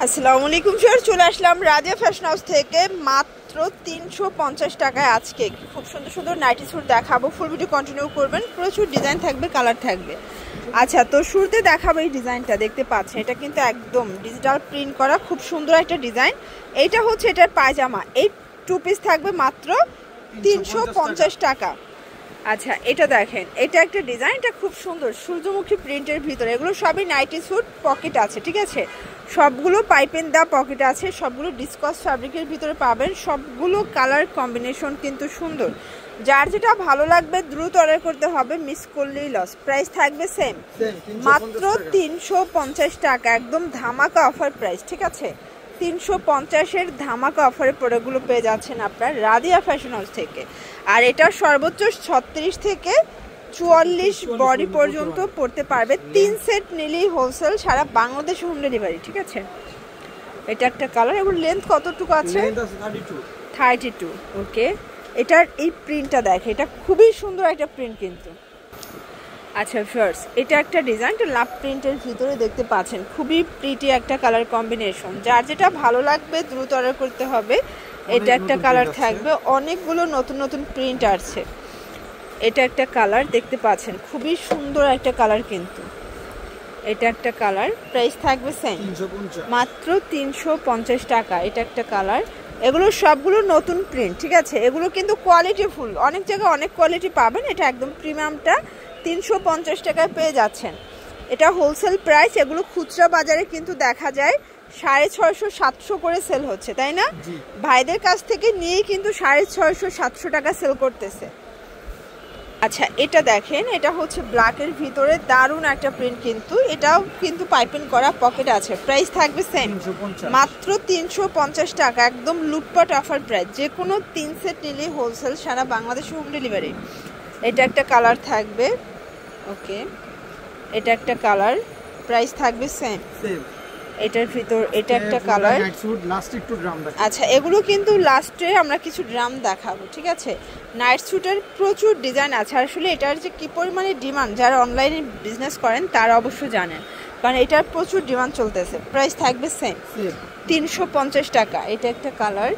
আসসালামু আলাইকুম স্যার, চলে আসলাম রাজিয়া ফ্যাশন হাউস থেকে মাত্র 350 টাকায়। আজকে খুব সুন্দর সুন্দর নাইটি স্যুট দেখাবো। ফুল ভিডিও কন্টিনিউ করবেন, প্রচুর ডিজাইন থাকবে, কালার থাকবে। আচ্ছা, তো শুরুতে দেখাবো এই ডিজাইনটা, দেখতে পাচ্ছেন এটা কিন্তু একদম ডিজিটাল প্রিন্ট করা, খুব সুন্দর একটা ডিজাইন। এইটা হচ্ছে এটার পায়জামা, এই 2 পিস থাকবে মাত্র 350 টাকা। আচ্ছা, এটা দেখেন, এটা একটা ডিজাইন, এটা খুব সুন্দর সূর্যমুখী প্রিন্টের ভিতরে। এগুলো সবই নাইটি স্যুট, পকেট আছে, ঠিক আছে, সবগুলো পাইপেন দা পকেট আছে, সবগুলো ডিসকস ফ্যাব্রিকের ভিতরে পাবেন। সবগুলো কালার কম্বিনেশন কিন্তু সুন্দর। যার যেটা ভালো লাগবে দ্রুত অর্ডার করতে হবে, মিস করলেই লস। প্রাইস থাকবে সেম, মাত্র 350 টাকা, একদম ধামাকা অফার প্রাইস, ঠিক আছে। 350-এর ধামাকা অফারে প্রোডাক্টগুলো পেয়ে যাচ্ছেন আপনার রাজিয়া ফ্যাশন হাউস থেকে। আর এটা সর্বোচ্চ 36 থেকে 44 বডি পর্যন্ত পড়তে পারবে। 3 সেট নিলেই হোলসেল, সারা বাংলাদেশ হোম ডেলিভারি, ঠিক আছে। এটা একটা কালার, এগুলো লেন্থ কতটুকু আছে? 32। ওকে, এটার এই প্রিন্টটা দেখে, এটা খুবই সুন্দর একটা প্রিন্ট কিন্তু। আচ্ছা ফার্স্ট, এটা একটা ডিজাইন, লাভ প্রিন্টের ভিতরে দেখতে পাচ্ছেন, খুবই প্রিটি একটা কালার কম্বিনেশন। যার যেটা ভালো লাগবে দ্রুত অর্ডার করতে হবে। এটা একটা কালার থাকবে, অনেকগুলো নতুন নতুন প্রিন্ট আসছে। এটা একটা কালার দেখতে পাচ্ছেন, খুবই সুন্দর একটা কালার কিন্তু। এটা একটা কালার, প্রাইস থাকবে সেম, মাত্র 350 টাকা। এটা একটা কালার, এগুলো সবগুলো নতুন প্রিন্ট, ঠিক আছে। এগুলো কিন্তু কোয়ালিটি ফুল, অনেক জায়গায় অনেক কোয়ালিটি পাবেন। এটা একদম প্রিমিয়ামটা 350 টাকায় পেয়ে যাচ্ছেন। এটা হোলসেল প্রাইস। এগুলো খুচরা বাজারে কিন্তু দেখা যায় 650-700 করে সেল হচ্ছে, তাই না? ভাইদের কাছ থেকে নিয়েই কিন্তু 650-700 টাকা সেল করতেছে। আচ্ছা, এটা দেখেন, এটা হচ্ছে ব্ল্যাকের ভিতরে দারুণ একটা প্রিন্ট কিন্তু। এটাও কিন্তু পাইপিং করা, পকেট আছে। প্রাইস থাকবে সেম, মাত্র 350 টাকা, একদম লুটপাট অফার প্রাইস। যে কোনো 3 সেট নিলেই হোলসেল, সারা বাংলাদেশ হোম ডেলিভারি। এটা একটা কালার থাকবে, ওকে, এটা একটা কালার, প্রাইস থাকবে সেম। এটার ভিতর এটা একটা কালার। আচ্ছা, এগুলো কিন্তু লাস্টে আমরা কিছু ড্রাম দেখাবো, ঠিক আছে। নাইট স্যুটের প্রচুর ডিজাইন আছে। আসলে এটার যে কি পরিমাণে ডিমান্ড, যারা অনলাইনে বিজনেস করেন তারা অবশ্যই জানেন, কারণ এটার প্রচুর ডিমান্ড চলতেছে। প্রাইস থাকবে সেম, 350 টাকা। এটা একটা কালার,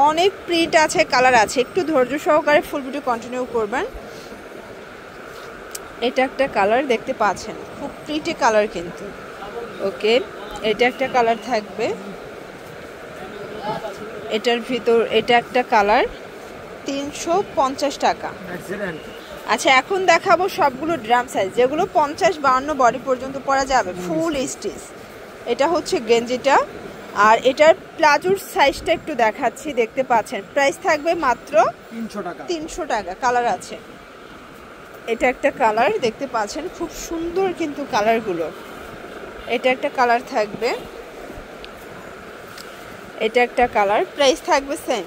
অনেক প্রিন্ট আছে, কালার আছে, একটু ধৈর্য সহকারে ফুল ভিডিও কন্টিনিউ করবেন। এটা একটা কালার দেখতে পাচ্ছেন, খুব প্রিটি কালার কিন্তু, ওকে। এটা একটা কালার থাকবে, এটার ভিতর এটা একটা কালার, 350 টাকা। আচ্ছা, এখন দেখাবো সবগুলো ড্রাম সাইজ, যেগুলো 50-52 বডি পর্যন্ত পরা যাবে, ফুল স্টিচ। এটা হচ্ছে গেঞ্জিটা, আর এটার প্লাজোর সাইজটা একটু দেখাচ্ছি, দেখতে পাচ্ছেন। প্রাইস থাকবে মাত্র 300 টাকা। কালার আছে, এটা একটা কালার দেখতে পাচ্ছেন, খুব সুন্দর কিন্তু কালারগুলো। এটা একটা কালার থাকবে, এটা একটা কালার, প্রাইস থাকবে সেম,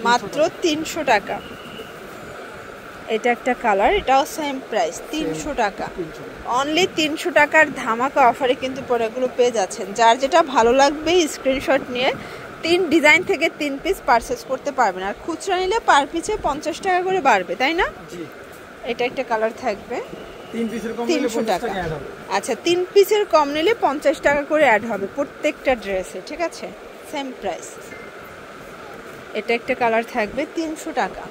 মাত্র 300 টাকা। এটা একটা কালার, এটাও সেম প্রাইস, 300 টাকা। অনলি 300 টাকার ধামাকা অফারে কিন্তু প্রোডাক্টগুলো পেয়ে যাচ্ছেন। যার যেটা ভালো লাগবে স্ক্রিনশট নিয়ে 3 ডিজাইন থেকে 3 পিস পারচেস করতে পারবেন। আর খুচরা নিলে পার পিছে 50 টাকা করে বাড়বে, তাই না? এটা একটা কালার থাকবে, 300 টাকা। আচ্ছা, 3 পিসের কম নিলে 50 টাকা করে অ্যাড হবে প্রত্যেকটা ড্রেসে, ঠিক আছে, সেম প্রাইস। এটা একটা কালার থাকবে, 300 টাকা।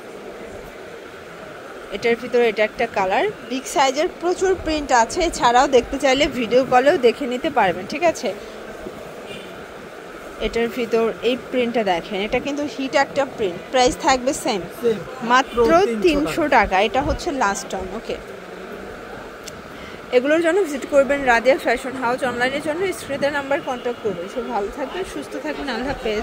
এটার ভিতরে এটা একটা কালার, বিগ সাইজের প্রচুর প্রিন্ট আছে। এছাড়াও দেখতে চাইলে ভিডিও কলেও দেখে নিতে পারবেন, ঠিক আছে। এটার ভিতর এই প্রিন্টটা দেখেন, এটা কিন্তু হিট একটা প্রিন্ট। প্রাইস থাকবে সেম, মাত্র 300 টাকা। এটা হচ্ছে লাস্ট টাইম, ওকে। এগুলোর জন্য ভিজিট করবেন রাজিয়া ফ্যাশন হাউস। অনলাইনের জন্য স্ক্রিনের নাম্বার কন্ট্যাক্ট করবেন। সব ভালো থাকবেন, সুস্থ থাকবেন, আল্লাহ হাফেজ।